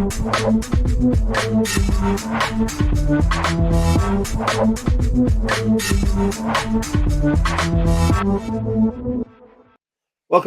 Welcome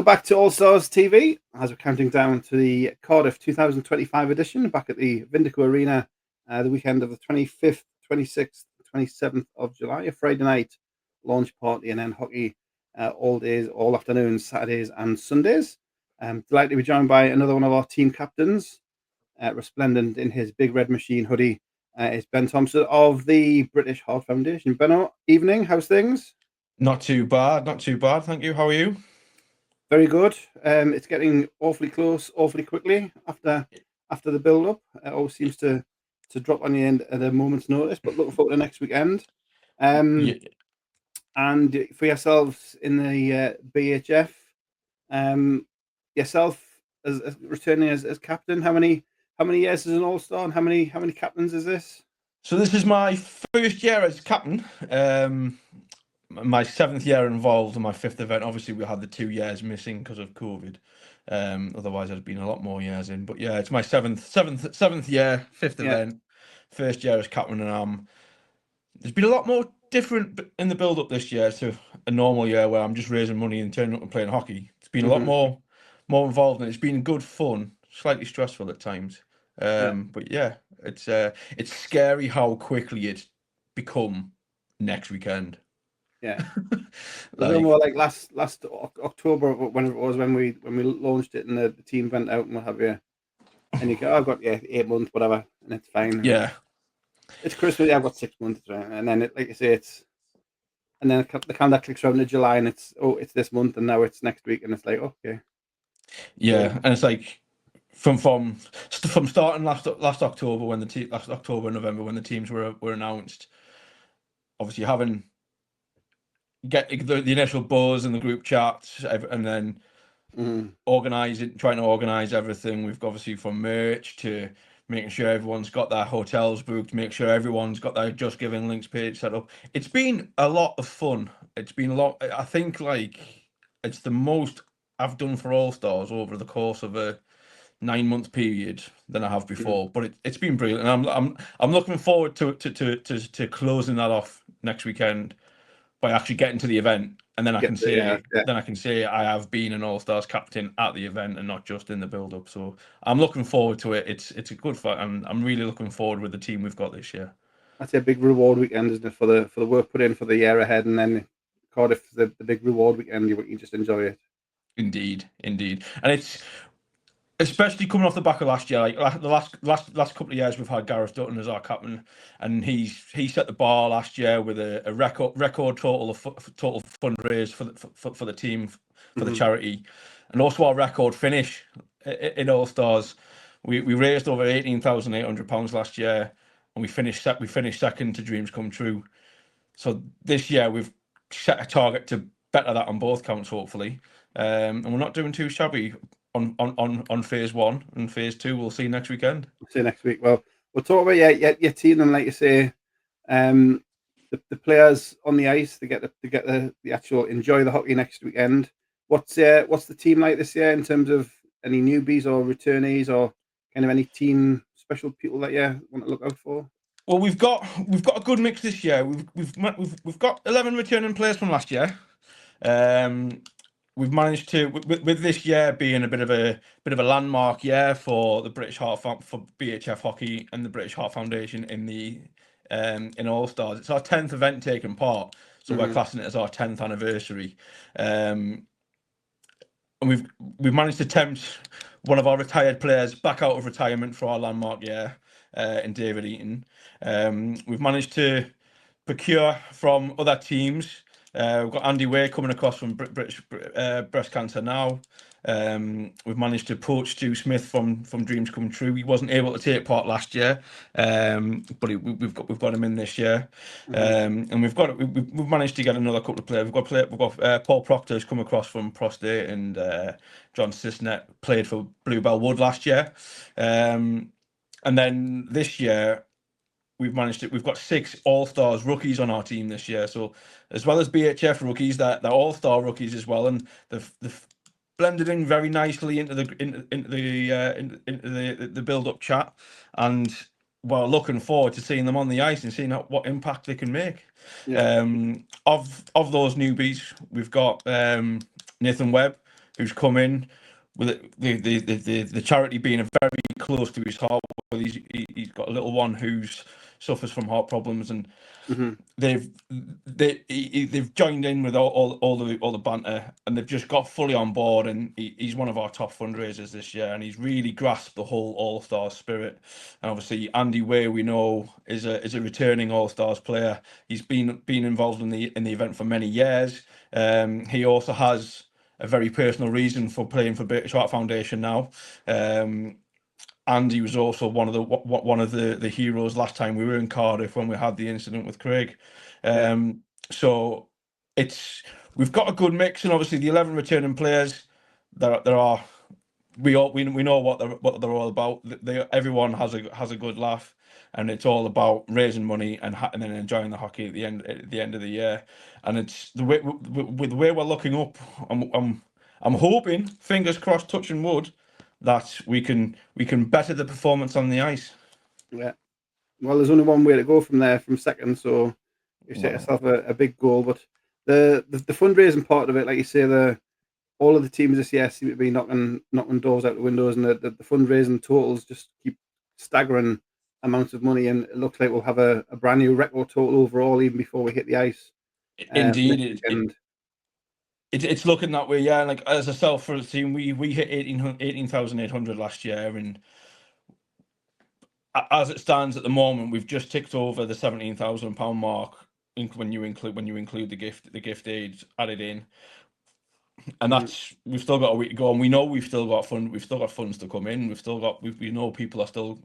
back to Allstars TV as we're counting down to the Cardiff 2025 edition back at the Vindico Arena the weekend of the 25th, 26th, 27th of July, a Friday night launch party, and then hockey all days, all afternoons, Saturdays and Sundays. Delighted to be joined by another one of our team captains, resplendent in his big red machine hoodie, is Ben Thompson of the British Heart Foundation. Benno, evening, how's things? Not too bad, thank you. How are you? Very good. It's getting awfully close, awfully quickly after the build-up. It always seems to drop on the end at a moment's notice, but looking forward to next weekend. Yeah. And for yourselves in the BHF, yourself as returning as captain, how many years as an All-Star, and how many captains is this? So this is my first year as captain. My 7th year involved in my 5th event. Obviously, we had the 2 years missing because of COVID. Otherwise, I'd been a lot more years in. But yeah, it's my seventh year, 5th event, first year as captain, and there's been a lot more different in the build-up this year to a normal year where I'm just raising money and turning up and playing hockey. It's been a lot more involved, and it's been good fun, slightly stressful at times. But yeah, it's scary how quickly it's become next weekend. Yeah, more like last October, when it was when we launched it and the team went out and what have you, and you go, I've got 8 months, whatever, and it's fine. Yeah, it's Christmas. Yeah, I've got 6 months, right? And then like you say, and then the calendar clicks around to July, and it's this month, and now it's next week, and it's like okay. Yeah, and it's like from starting last October when last October and November when the teams were announced. Obviously, having get the initial buzz in the group chats, and then trying to organize everything. We've obviously from merch to making sure everyone's got their hotels booked, make sure everyone's got their Just Giving links page set up. It's been a lot of fun. It's been a lot. I think like it's the most I've done for All-Stars over the course of a 9-month period than I have before. But it's been brilliant, and I'm looking forward to closing that off next weekend by actually getting to the event, and then I can say I have been an All-Stars captain at the event and not just in the build-up. So I'm looking forward to it. It's a good fight, and I'm really looking forward with the team we've got this year. That's a big reward weekend, isn't it, for the work put in for the year ahead, and then Cardiff, the big reward weekend. You just enjoy it. Indeed, and it's especially coming off the back of last year. Like the last couple of years, we've had Gareth Dutton as our captain, and he set the bar last year with a record total fundraise for the team, for the charity, and also our record finish in All-Stars. We raised over £18,800 last year, and we finished second to Dreams Come True. So this year we've set a target to better that on both counts, hopefully, and we're not doing too shabby on phase 1 and phase 2. We'll see next weekend. See you next week. Well, we'll talk about your team, and like you say, the players on the ice, they get the actual enjoy the hockey next weekend. What's the team like this year in terms of any newbies or returnees or kind of any team special people that you want to look out for? Well, we've got a good mix this year. We've got 11 returning players from last year. We've managed to, with this year being a bit of a landmark year for the British Heart for BHF Hockey and the British Heart Foundation in All-Stars. It's our 10th event taking part, so we're classing it as our 10th anniversary. And we've managed to tempt one of our retired players back out of retirement for our landmark year in David Eaton. We've managed to procure from other teams. We've got Andy Way coming across from British Breast Cancer Now. We've managed to poach Stu Smith from Dreams Come True. He wasn't able to take part last year, but we've got him in this year. And we've managed to get another couple of players. We've got Paul Proctor who's come across from Prostate, and John Sisnet played for Bluebell Wood last year. And then this year, we've got 6 All-Stars rookies on our team this year. So as well as BHF rookies, they're All-Star rookies as well. And blended in very nicely into the build-up chat, and we're looking forward to seeing them on the ice and seeing what impact they can make. Yeah. Of those newbies, we've got Nathan Webb, who's come in with the charity being very close to his heart. He's got a little one who's suffers from heart problems, and Mm-hmm. they've joined in with all the banter, and they've just got fully on board. And he's one of our top fundraisers this year, and he's really grasped the whole All-Stars spirit. And obviously, Andy Way, we know, is a returning All-Stars player. He's been involved in the event for many years. He also has a very personal reason for playing for British Heart Foundation now. And he was also one of the heroes last time we were in Cardiff when we had the incident with Craig. So we've got a good mix, and obviously the 11 returning players, there are we know what they're all about. Everyone has a good laugh, and it's all about raising money and then enjoying the hockey at the end of the year. And it's the way with the way we're looking up. I'm hoping, fingers crossed, touching wood, that we can better the performance on the ice. Yeah. Well, there's only one way to go from there, from second. So you set yourself a big goal. But the fundraising part of it, like you say, all of the teams this year seem to be knocking doors out the windows, and the fundraising totals just keep staggering amounts of money. And it looks like we'll have a brand new record total overall even before we hit the ice. Indeed, it's looking that way. Yeah, like as a self for the team, we hit 18,800 last year, and as it stands at the moment, we've just ticked over the £17,000 mark when you include the gift aid added in. And that's we've still got a week to go, and we know we've still got funds to come in. We know people are still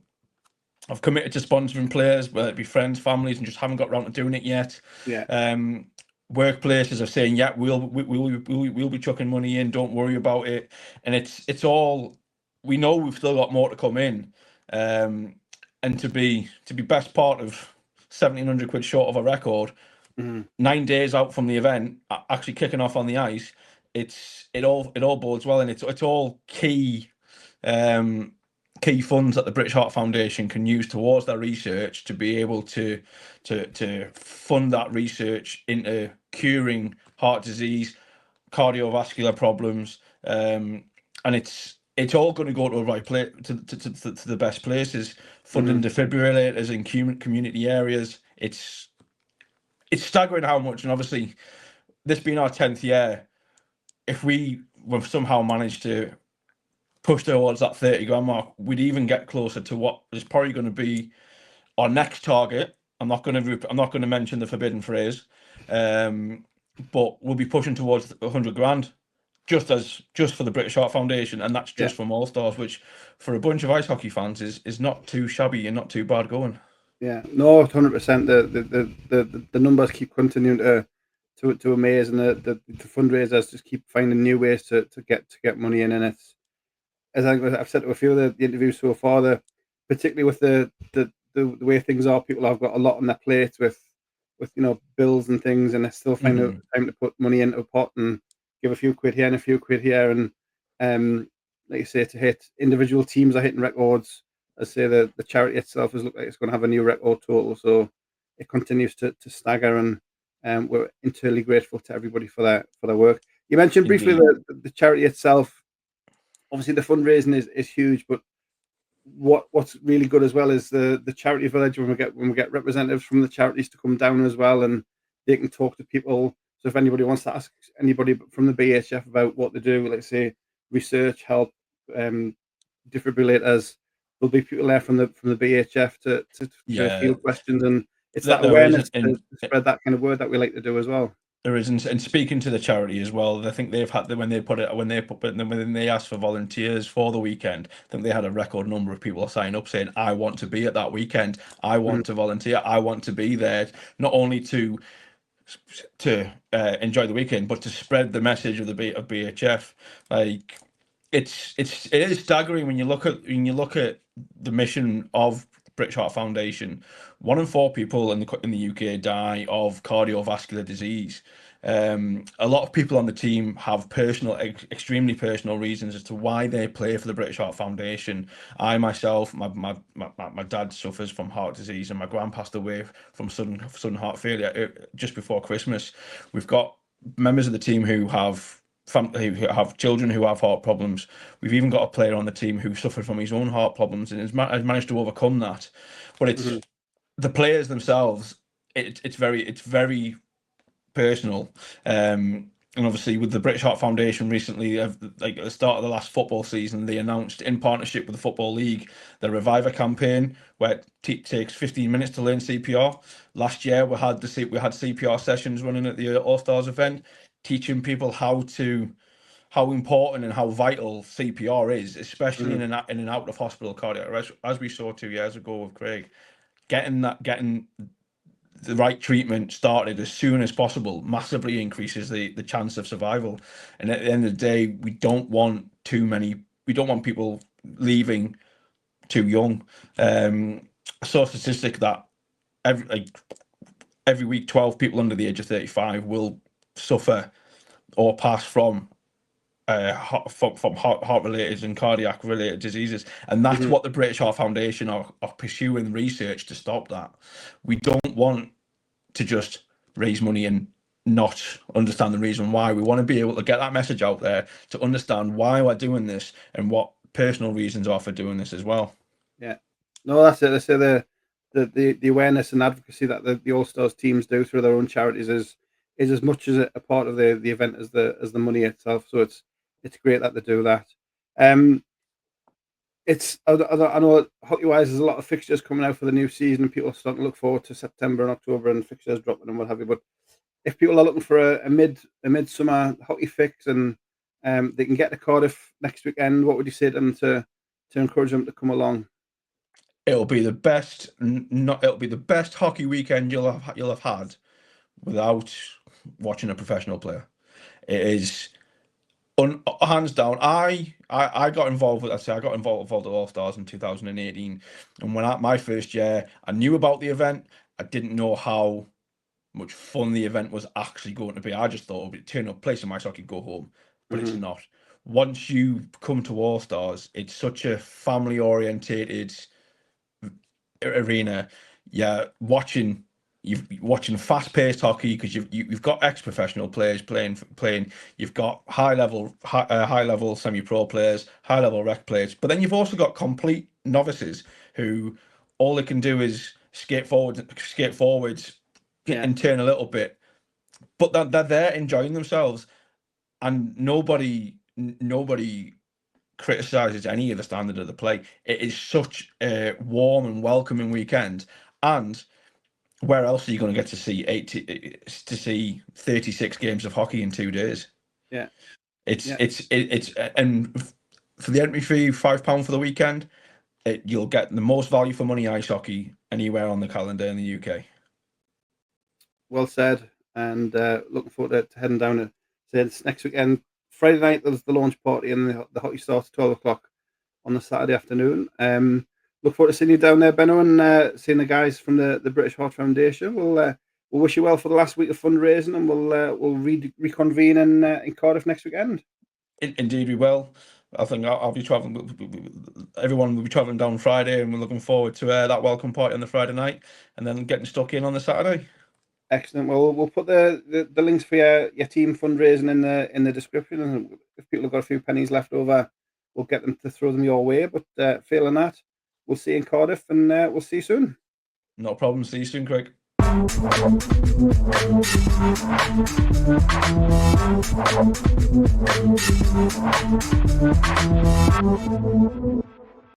have committed to sponsoring players, whether it be friends, families, and just haven't got around to doing it yet. Yeah. Workplaces are saying, yeah, we'll be chucking money in. Don't worry about it. And it's all, we know we've still got more to come in, and to be best part of 1,700 quid short of a record, 9 days out from the event, actually kicking off on the ice. It all bodes well, and it's all key funds that the British Heart Foundation can use towards their research to be able to fund that research into curing heart disease, cardiovascular problems, and it's all going to go to the right place, to the best places. Funding defibrillators in community areas. It's staggering how much, and obviously this being our 10th year, if we've somehow managed to push towards that 30 grand mark, we'd even get closer to what is probably going to be our next target. I'm not going to mention the forbidden phrase, but we'll be pushing towards 100 grand just for the British Heart Foundation, and that's just from Allstars, which for a bunch of ice hockey fans is not too shabby and not too bad going. Yeah, no, 100%. The numbers keep continuing to amaze, and the fundraisers just keep finding new ways to get money in. And it's, as I've said to a few of the interviews so far, particularly with the way things are, people have got a lot on their plates with bills and things, and they still find out time to put money into a pot and give a few quid here and a few quid here. And like you say, to hit individual teams are hitting records. I say the charity itself has looked like it's going to have a new record total, so it continues to stagger, and we're entirely grateful to everybody for their work. You mentioned briefly the charity itself. Obviously, the fundraising is huge, but what's really good as well is the charity village, when we get representatives from the charities to come down as well, and they can talk to people. So if anybody wants to ask anybody from the BHF about what they do, let's say research, help, defibrillators, there'll be people there from the BHF to field questions, and it's that awareness to spread that kind of word that we like to do as well. There is, and speaking to the charity as well, I think they've had when they asked for volunteers for the weekend, I think they had a record number of people sign up saying, "I want to be at that weekend. I want to volunteer. I want to be there, not only to enjoy the weekend, but to spread the message of BHF." Like it is staggering when you look at the mission of British Heart Foundation. 1 in 4 people in the UK die of cardiovascular disease, A lot of people on the team have extremely personal reasons as to why they play for the British Heart Foundation. I myself, my dad suffers from heart disease, and my gran passed away from sudden heart failure just before Christmas. We've got members of the team who have children who have heart problems. We've even got a player on the team who suffered from his own heart problems and has managed to overcome that. But it's the players themselves. It's very personal. And obviously with the British Heart Foundation recently, like at the start of the last football season, they announced in partnership with the Football League the Reviver campaign, where it takes 15 minutes to learn CPR. Last year we had CPR sessions running at the Allstars event, teaching people how important and how vital CPR is, especially in an out of hospital cardiac arrest, as we saw 2 years ago with Craig. Getting the right treatment started as soon as possible massively increases the chance of survival. And at the end of the day, we don't want people leaving too young. I saw a statistic that every week 12 people under the age of 35 will suffer or pass from heart related and cardiac related diseases, and that's what the British Heart Foundation are pursuing research to stop that. We don't want to just raise money and not understand the reason why. We want to be able to get that message out there to understand why we're doing this and what personal reasons are for doing this as well. Yeah, no, that's it. They say the awareness and advocacy that the All-Stars teams do through their own charities is as much as a part of the event as the money itself. So it's great that they do that. I know hockey-wise, there's a lot of fixtures coming out for the new season, and people are starting to look forward to September and October and fixtures dropping and what have you. But if people are looking for a midsummer hockey fix and they can get to Cardiff next weekend, what would you say to them to encourage them to come along? It'll be the best. It'll be the best hockey weekend you'll have had without watching a professional player. It is. Hands down, I got involved with. I got involved with Allstars in 2018, and when my first year, I knew about the event. I didn't know how much fun the event was actually going to be. I just thought it would be turn up, play some ice hockey, go home. But it's not. Once you come to Allstars, it's such a family orientated arena. You're watching fast-paced hockey because you've got ex-professional players playing. You've got high-level semi-pro players, high-level rec players, but then you've also got complete novices who all they can do is skate forwards, and turn a little bit, but they're there enjoying themselves, and nobody criticizes any of the standard of the play. It is such a warm and welcoming weekend, and where else are you going to get to see 36 games of hockey in 2 days? Yeah, it's and for the entry fee, £5 for the weekend, you'll get the most value for money ice hockey anywhere on the calendar in the UK. Well said, and looking forward to heading down to next weekend. Friday night there's the launch party, and the hockey starts at 12 o'clock on the Saturday afternoon. Look forward to seeing you down there, Benno, and seeing the guys from the British Heart Foundation. We'll wish you well for the last week of fundraising, and we'll reconvene in Cardiff next weekend. Indeed, we will. I think I'll be traveling. Everyone will be traveling down Friday, and we're looking forward to that welcome party on the Friday night, and then getting stuck in on the Saturday. Excellent. Well, we'll put the links for your team fundraising in the description, and if people have got a few pennies left over, we'll get them to throw them your way. But failing that, we'll see you in Cardiff, and we'll see you soon. No problem. See you soon, Craig.